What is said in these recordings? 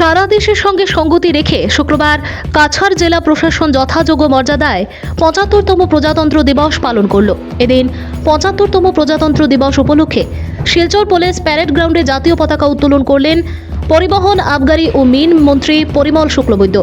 সারা দেশের সঙ্গে সঙ্গতি রেখে শুক্রবার কাছাড় জেলা প্রশাসন যথাযোগ্য মর্যাদায় ৭৫তম প্রজাতন্ত্র দিবস পালন করল। এদিন ৭৫তম প্রজাতন্ত্র দিবস উপলক্ষে শিলচর পুলিশ প্যারেড গ্রাউন্ডে জাতীয় পতাকা উত্তোলন করলেন পরিবহন, আবগারি ও মিন মন্ত্রী পরিমল শুক্লবৈদ্য।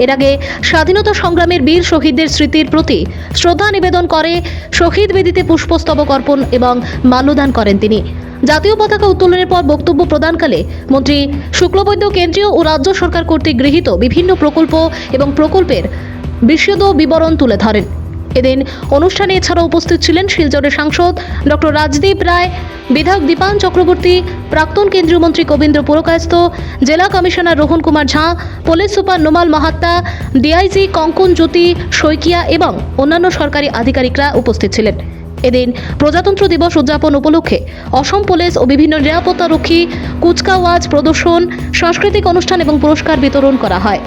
এর আগে স্বাধীনতা সংগ্রামের বীর শহীদদের স্মৃতির প্রতি শ্রদ্ধা নিবেদন করে শহীদ বেদিতে পুষ্পস্তবক অর্পণ এবং মাল্যদান করেন তিনি। জাতীয় পতাকা উত্তোলনের পর বক্তব্য প্রদানকালে মন্ত্রী শুক্লবৈদ্য কেন্দ্রীয় ও রাজ্য সরকার কর্তৃক গৃহীত বিভিন্ন প্রকল্প এবং প্রকল্পের বিশদ বিবরণ তুলে ধরেন। এদিন অনুষ্ঠানে এছাড়াও উপস্থিত ছিলেন শিলচরের সাংসদ ডক্টর রাজদীপ রায়, বিধায়ক দীপান চক্রবর্তী, প্রাক্তন কেন্দ্রীয় মন্ত্রী কবীন্দ্র পুরকায়স্থ, জেলা কমিশনার রোহন কুমার ঝা, police super Nomal Mahatta, DIG কঙ্কন জ্যোতি শইকিয়া এবং অন্যান্য সরকারি আধিকারিকরা উপস্থিত ছিলেন। এদিন প্রজাতন্ত্র দিবস উদযাপন উপলক্ষে অসম পুলিশ ও বিভিন্ন নিরাপত্তারক্ষী কুচকাওয়াজ প্রদর্শন, সাংস্কৃতিক অনুষ্ঠান এবং পুরস্কার বিতরণ করা হয়।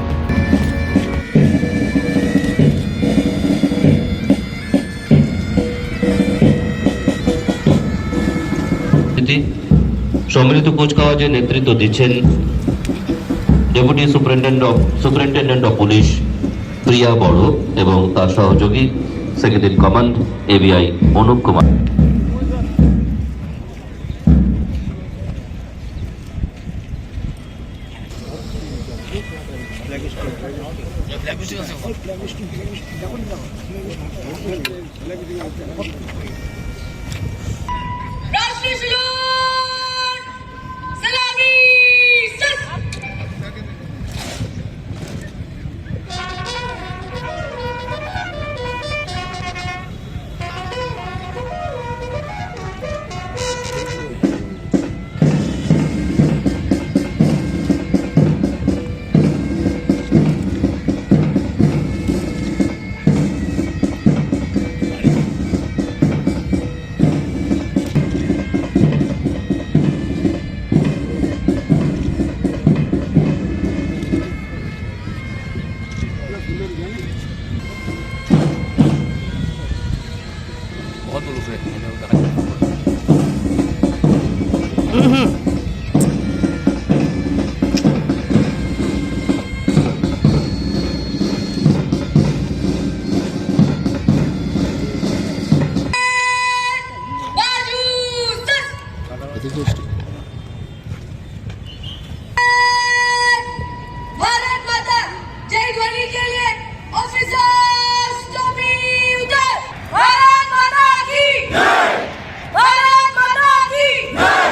সম্মিলিত কুচকাওয়াজে নেতৃত্ব দিচ্ছেন ডেপুটি সুপারিনটেন্ডেন্ট অফ পুলিশ প্রিয়া বড় এবং তার সহযোগী second in command ABI Anup Kumar. बहुत लोग हैं भारत माता जय ध्वनि के लिए ऑफिसर्स टोपी उधर। भारत माता की जय, भारत माता की जय।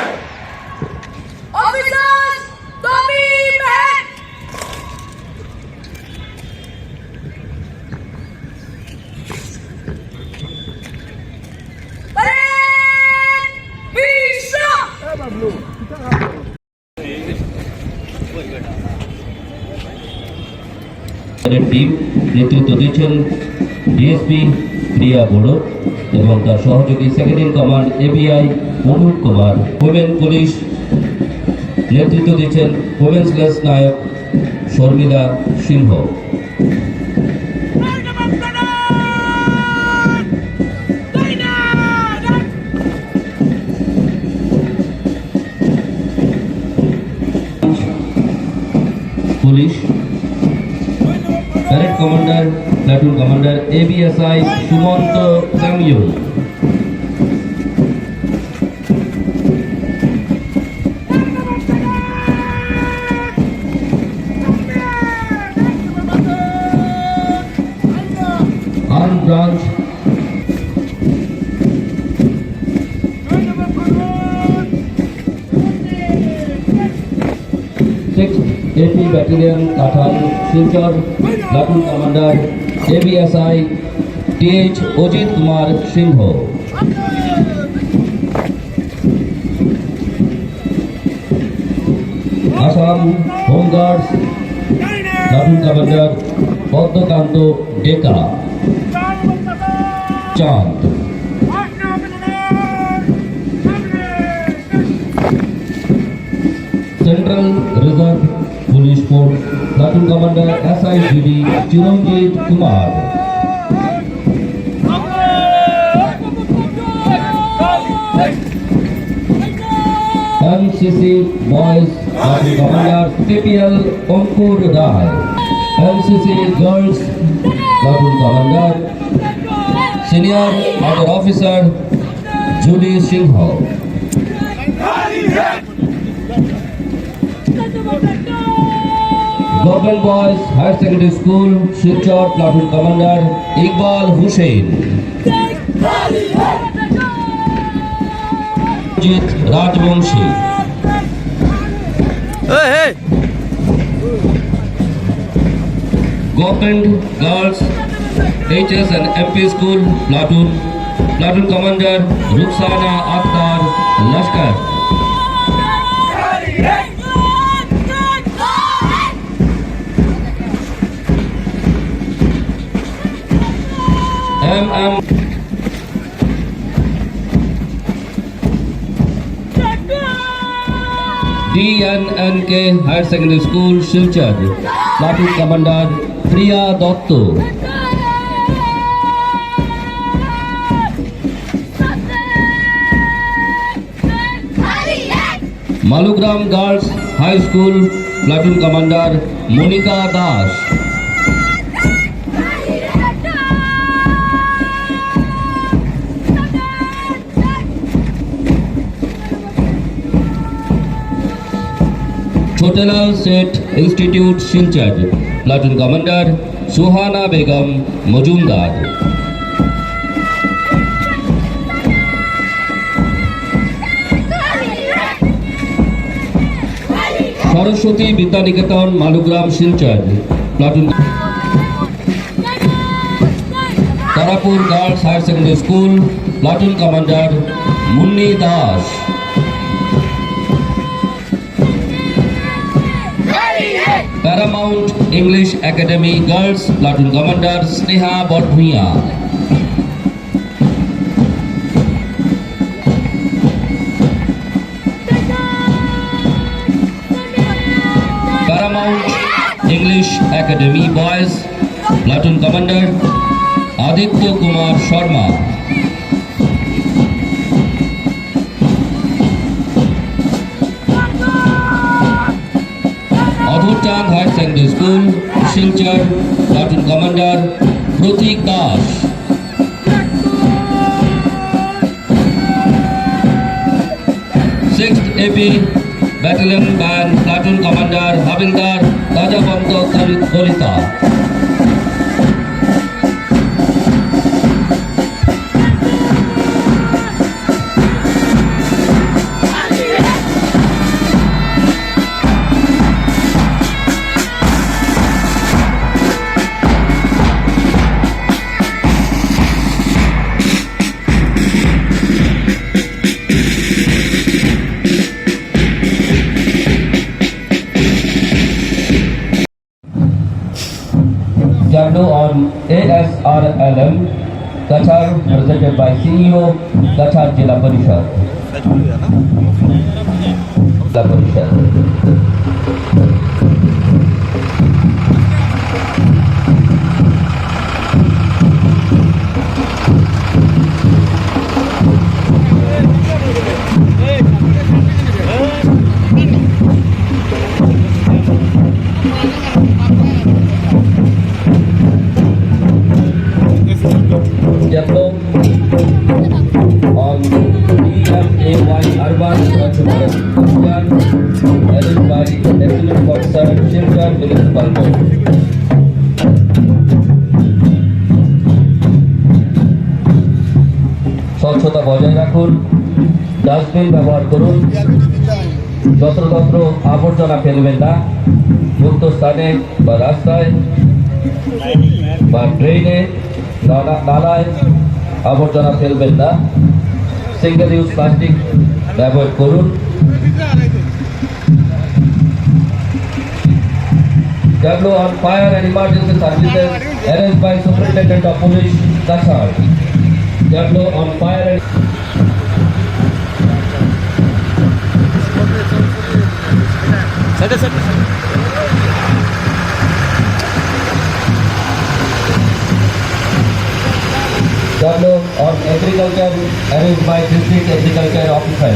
ऑफिसर्स टोपी पहन। परेड টিম নেতৃত্ব দিচ্ছেন ডিএসপি প্রিয়া বড় এবং তার সহযোগী second in command ABI Anup Kumar. Women police নেতৃত্ব দিচ্ছেন women's class naik Sharmila Singh. Police parade commander, platoon commander ABSI Sumanta কামিও। Arm branch AP battalion Kathal Silchar, platoon commander ABSI TH Ajit Kumar Singh. Assam home guards, platoon commander Padmakanta Deka Chand. Central reserve police force, platoon commander SIGD Chiranjit Kumar. NCC Boys Platoon Commander TPL Ankur Rai, NCC Girls Platoon Commander Senior Order Officer Judy Sinha. Government Boys Higher Secondary School Silchar Platoon Commander Iqbal Hussain. Jit Rajvanshi. Hey! Government Girls HS and MP School Platoon Commander Ruxana Akhtar Lashkar. MM DNNK Higher Secondary School Silchar Platoon Commander Priya Dotto. Malugram Girls High School Platoon Commander Monica Das. Chotelal State Institute Silchar Platoon Commander Suhana Begum Majumdar. Saraswati Vidyaniketan Malugram Silchar Platoon Tarapur Girls Higher Secondary School Platoon Commander Munni Das. Paramount English Academy Girls Platoon Commander Sneha Bodhmiya. Paramount English Academy Boys Platoon Commander Aditya Kumar Sharma. Adhurchand Higher Secondary School Silchar Platoon Commander Pratik Das. Sixth AP Battalion Band Platoon Commander Havildar Tajabanta Kolita. Tableau on ASRLM Kachar presented by CEO Kachar Jila Parishad. Jila Parishad. Tableau on DMAY Urban Swachh Bharat Abhiyan arranged by Excellent Officer Silchar Municipal Board. স্বচ্ছতা বজায় রাখুন, dustbin ব্যবহার করুন, যত্রতত্র আবর্জনা ফেলবেন না, মুক্ত স্থানে বা রাস্তায় বা ড্রেনে নালায় আবর্জনা ফেলবেন না, সিঙ্গেল ইউজ প্লাস্টিক ব্যবহার করুন। Tableau on fire and emergency services arranged by Superintendent of Police Kachar. Tableau on fire and Tableau on agriculture arranged by District Agriculture Officer.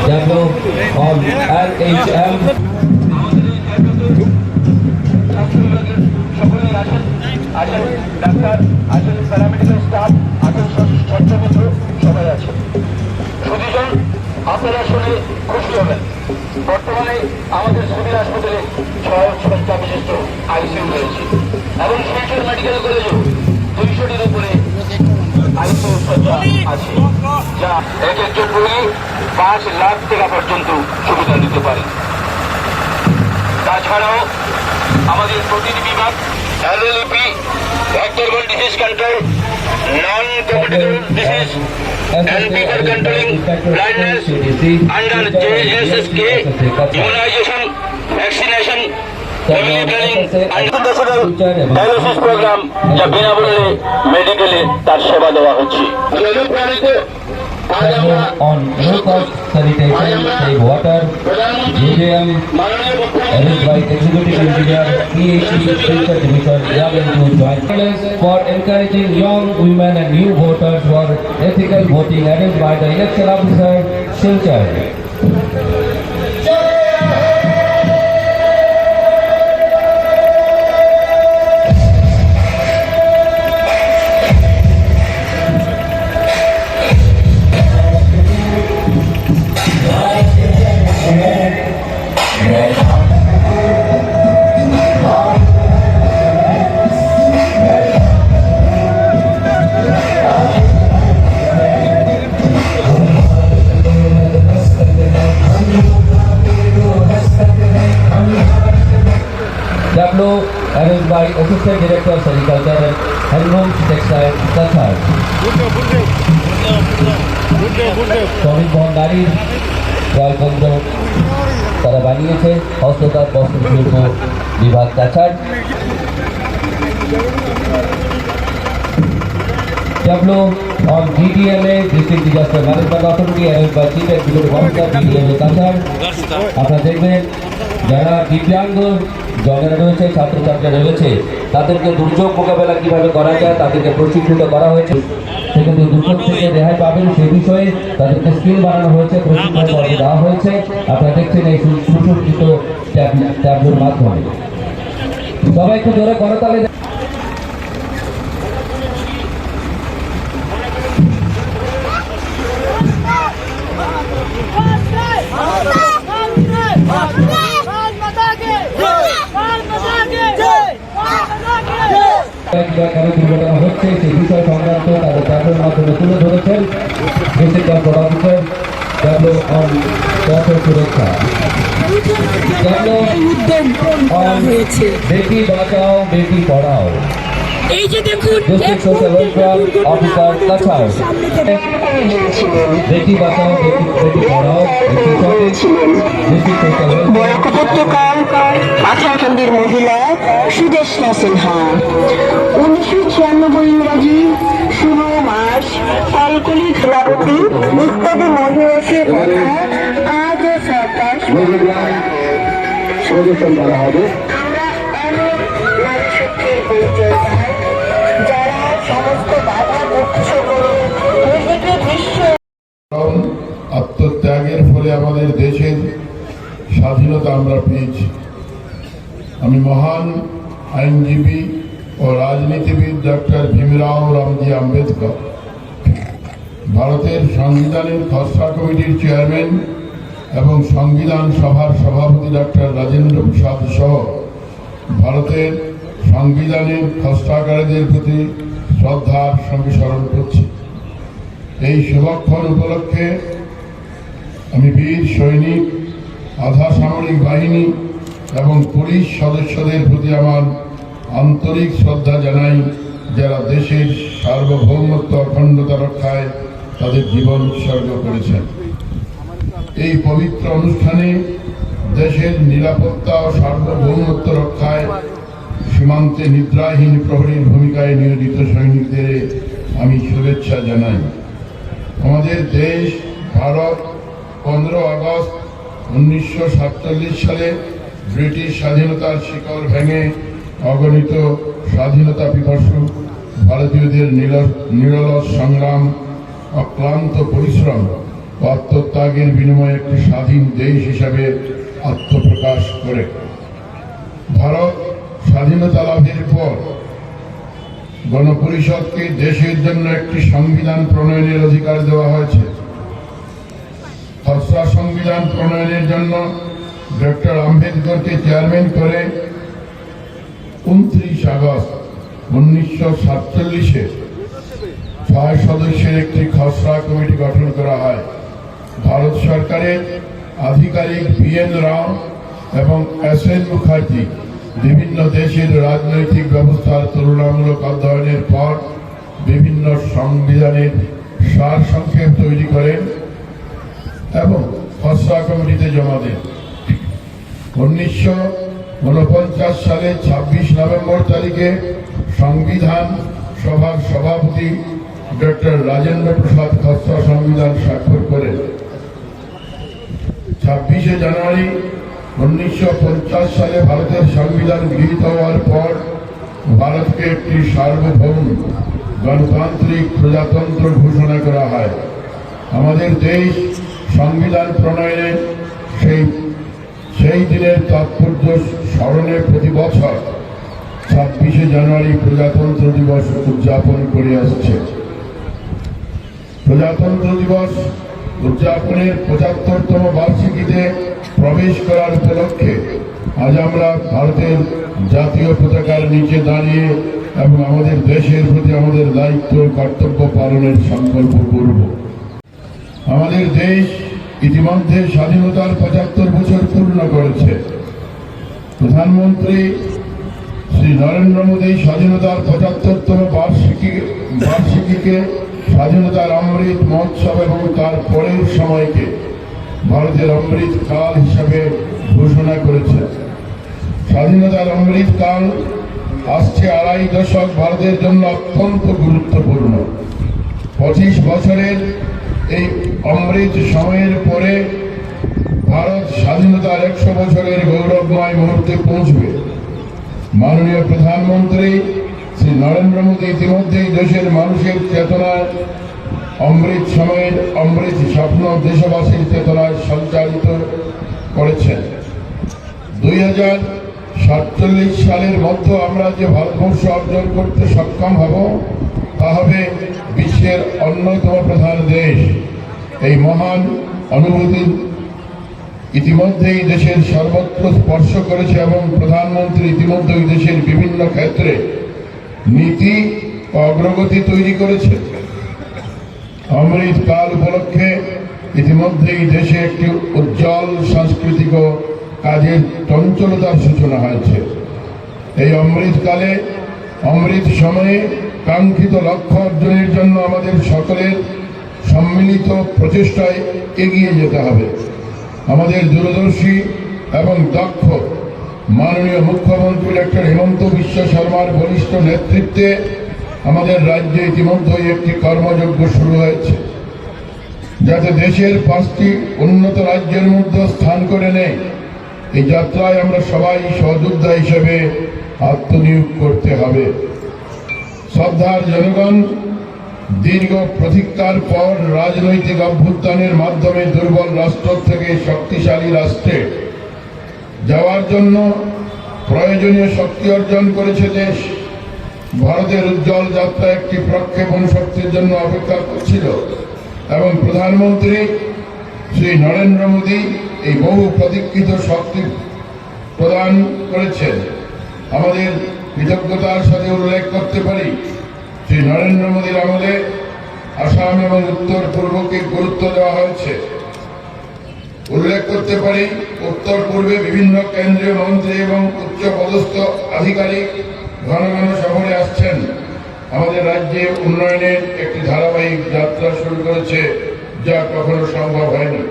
Jablo on LHM. আসেন ডাক্তার, আসেন paramedical staff, আসেন স্বাস্থ্যমিত্র, সবাই আছে। সুধীজন, আপনারা শুনে খুশি হবেন। বর্তমানে আমাদের সিভিল হাসপাতালে 6 শয্যা বিশিষ্ট আইসিইউ রয়েছে এবং শিলচর মেডিকেল কলেজেও 200টির উপরে আইসিইউ শয্যা আছে, যা এক একজন রোগী 5 লাখ টাকা পর্যন্ত সুবিধা দিতে পারে। তাছাড়াও আমাদের প্রতিটি বিভাগ LLP, vector-borne disease control, non-communicable disease, and people controlling blindness under JSSK, immunization, vaccination, family planning, and international dialysis program, যা বিনামূল্যে মেডিকেলে তার সেবা দেওয়া হচ্ছে। Jablo on low-cost sanitation, save water. JJM arranged by Executive Engineer, PhD, Filter Division, 11 to join. For encouraging young women and new voters for ethical voting, arranged by the Election Officer, Silchar. Jablo arranged by Assistant Director of Agriculture and Handlooms Textile, Kathar. শ্রমিক বহন গাড়ির ক্রয়কেন্দ্র তারা বানিয়েছে হস্ততাঁত বস্ত্র শিল্প বিভাগ Cachar. Jablo on GDMA, District Disaster Management Authority, arranged by Chief Executive Officer, GDMA Cachar. আপনারা দেখবেন যারা দিব্যাঙ্গ জনেরা রয়েছে, ছাত্রছাত্রীরা রয়েছে, তাদেরকে দুর্যোগ মোকাবেলা কিভাবে করা যায় তাদেরকে প্রশিক্ষিত করা হয়েছে। সেক্ষেত্রে দুর্যোগ থেকে রেহাই পাবেন সেই বিষয়ে তাদেরকে স্কিল বানানো হয়েছে, প্রশিক্ষণ দেওয়া হয়েছে। আপনারা দেখছেন এই সুসজ্জিত ট্যাবলোর মাধ্যমে। সবাই একটু জোরে করতালে। কেন দুর্ঘটনা হচ্ছে সেই বিষয় সংক্রান্ত তাদের ট্যাবলোর মাধ্যমে তুলে ধরেছেন district transport officer. Tableau on পথ সুরক্ষা, ট্যাবলো অন বেটি বাঁচাও বেটি পড়াও। এই যে দেখুন district social welfare officer Cachar. Beti Bachao Beti Padhao district social Barak উপত্যকার পাথারকান্দির মহিলা সুদেশনা সিনহা। 1996 ইংরাজি 16 মার্চ কলকলি খেলাপতি ইত্যাদি মহিলাদের কথা আজও সরকার সচেতন করা হবে। আমরা এমন নারীশক্তির পরিচয় পাই যারা সমস্ত বাধা মুক্ত করে নিজেকে বিশ্ব আত্মত্যাগের ফলে আমাদের দেশের স্বাধীনতা আমরা পেয়েছি। আমি মহান আইনজীবী ও রাজনীতিবিদ ডক্টর ভীমরাও রামজি আম্বেদকর, ভারতের সংবিধানের খসড়া কমিটির চেয়ারম্যান এবং সংবিধান সভার সভাপতি ডক্টর রাজেন্দ্র প্রসাদ সহ ভারতের সংবিধানের খসড়াকারীদের প্রতি শ্রদ্ধার সঙ্গে স্মরণ করছি। এই শুভক্ষণ উপলক্ষে আমি বীর সৈনিক, আধা সামরিক বাহিনী এবং পুলিশ সদস্যদের প্রতি আমার আন্তরিক শ্রদ্ধা জানাই, যারা দেশের সার্বভৌমত্ব অখণ্ডতা রক্ষায় তাদের জীবন উৎসর্গ করেছেন। এই পবিত্র অনুষ্ঠানে দেশের নিরাপত্তা ও সার্বভৌমত্ব রক্ষায় সীমান্তে নিদ্রাহীন প্রহরীর ভূমিকায় নিয়োজিত সৈনিকদের আমি শুভেচ্ছা জানাই। আমাদের দেশ ভারত 15 আগস্ট 1947 সালে ব্রিটিশ স্বাধীনতার শিকড় ভেঙে অগণিত স্বাধীনতা পিপাসু ভারতীয়দের নিরলস সংগ্রাম, অক্লান্ত পরিশ্রম ও আত্মত্যাগের বিনিময়ে একটি স্বাধীন দেশ হিসাবে আত্মপ্রকাশ করে। ভারত স্বাধীনতা লাভের পর গণপরিষদকে দেশের জন্য একটি সংবিধান প্রণয়নের অধিকার দেওয়া হয়েছে। খসড়া সংবিধান প্রণয়নের জন্য ডক্টর আম্বেদকরকে চেয়ারম্যান করে 29 আগস্ট 1947 6 সদস্যের একটি খসড়া কমিটি গঠন করা হয়। ভারত সরকারের আধিকারিক BN রাও এবং SN মুখার্জি বিভিন্ন দেশের রাজনৈতিক ব্যবস্থার তুলনামূলক অধ্যয়নের পর বিভিন্ন সংবিধানের সারসংক্ষেপ তৈরি করেন এবং খসড়া কমিটিতে জমা দেন। 1949 সালে 26 নভেম্বর তারিখে সংবিধান সভার সভাপতি ডক্টর রাজেন্দ্র প্রসাদ খসড়া সংবিধান স্বাক্ষর করেন। 26 জানুয়ারি 1950 সালে ভারতের সংবিধান গৃহীত হওয়ার পর ভারতকে একটি সার্বভৌম গণতান্ত্রিক প্রজাতন্ত্র ঘোষণা করা হয়। আমাদের দেশ সংবিধান প্রণয়নে সেই দিনের তাৎপর্য স্মরণে প্রতি বছর 26 জানুয়ারি প্রজাতন্ত্র দিবস উদযাপন করে আসছে। প্রজাতন্ত্র দিবস উদযাপনের 75তম বার্ষিকীতে প্রবেশ করার উপলক্ষে আজ আমরা ভারতের জাতীয় পতাকার নিচে দাঁড়িয়ে এবং আমাদের দেশের প্রতি আমাদের দায়িত্ব কর্তব্য পালনের সংকল্প করব। আমাদের দেশ ইতিমধ্যে স্বাধীনতার 75 বছর পূর্ণ করেছে। প্রধানমন্ত্রী শ্রী নরেন্দ্র মোদী স্বাধীনতার 75তম বার্ষিকীকে স্বাধীনতার অমৃত মহোৎসব এবং তার পরের সময়কে ভারতের অমৃত কাল হিসাবে ঘোষণা করেছে। স্বাধীনতার অমৃত কাল আসছে 2.5 দশক ভারতের জন্য অত্যন্ত গুরুত্বপূর্ণ। 25 বছরের এই অমৃত সময়ের পরে ভারত স্বাধীনতার 100 বছরের গৌরবময় মুহূর্তে পৌঁছবে। মাননীয় প্রধানমন্ত্রী শ্রী নরেন্দ্র মোদী ইতিমধ্যেই দেশের মানুষের চেতনায় অমৃত সময়ের অমৃত স্বপ্ন দেশবাসীর চেতনায় সঞ্চালিত করেছেন। 2047 সালের মধ্যে আমরা যে ভারতবর্ষ অর্জন করতে সক্ষম হব তা হবে বিশ্বের অন্যতম প্রধান দেশ। এই মহান অনুভূতি ইতিমধ্যেই দেশের সর্বত্র স্পর্শ করেছে এবং প্রধানমন্ত্রী ইতিমধ্যেই দেশের বিভিন্ন ক্ষেত্রে নীতি ও অগ্রগতি তৈরি করেছে। অমৃত কাল উপলক্ষে ইতিমধ্যেই দেশে একটি উজ্জ্বল সাংস্কৃতিক কাজের চঞ্চলতার সূচনা হয়েছে। এই অমৃতকালে অমৃত সময়ে কাঙ্ক্ষিত লক্ষ্য অর্জনের জন্য আমাদের সকলের সম্মিলিত প্রচেষ্টায় এগিয়ে যেতে হবে। আমাদের দূরদর্শী এবং দক্ষ মাননীয় মুখ্যমন্ত্রী ডক্টর হিমন্ত বিশ্ব শর্মার বলিষ্ঠ নেতৃত্বে আমাদের রাজ্যে ইতিমধ্যেই একটি কর্মযজ্ঞ শুরু হয়েছে, যাতে দেশের 5টি উন্নত রাজ্যের মধ্যে স্থান করে নেয়। এই যাত্রায় আমরা সবাই সহযোদ্ধা হিসেবে আত্মনিয়োগ করতে হবে। শ্রদ্ধার জনগণ, দীর্ঘ প্রতীক্ষার পর রাজনৈতিক অভ্যুত্থানের মাধ্যমে দুর্বল রাষ্ট্র থেকে শক্তিশালী রাষ্ট্রে যাওয়ার জন্য প্রয়োজনীয় শক্তি অর্জন করেছে দেশ। ভারতের উজ্জ্বল যাত্রা একটি প্রক্ষেপণ শক্তির জন্য অপেক্ষা করছিল এবং প্রধানমন্ত্রী শ্রী নরেন্দ্র মোদী এই বহু প্রতীক্ষিত শক্তি প্রদান করেছেন। আমাদের কৃতজ্ঞতার সাথে উল্লেখ করতে পারি, শ্রী নরেন্দ্র মোদীর আমলে আসাম এবং উত্তর পূর্বকে গুরুত্ব দেওয়া হয়েছে। উল্লেখ করতে পারি, উত্তর পূর্বে বিভিন্ন কেন্দ্রীয় মন্ত্রী এবং উচ্চ পদস্থ আধিকারিক ঘন ঘন সফরে আসছেন। আমাদের রাজ্যে উন্নয়নের একটি ধারাবাহিক যাত্রা শুরু করেছে, যা কখনো সম্ভব হয়নি।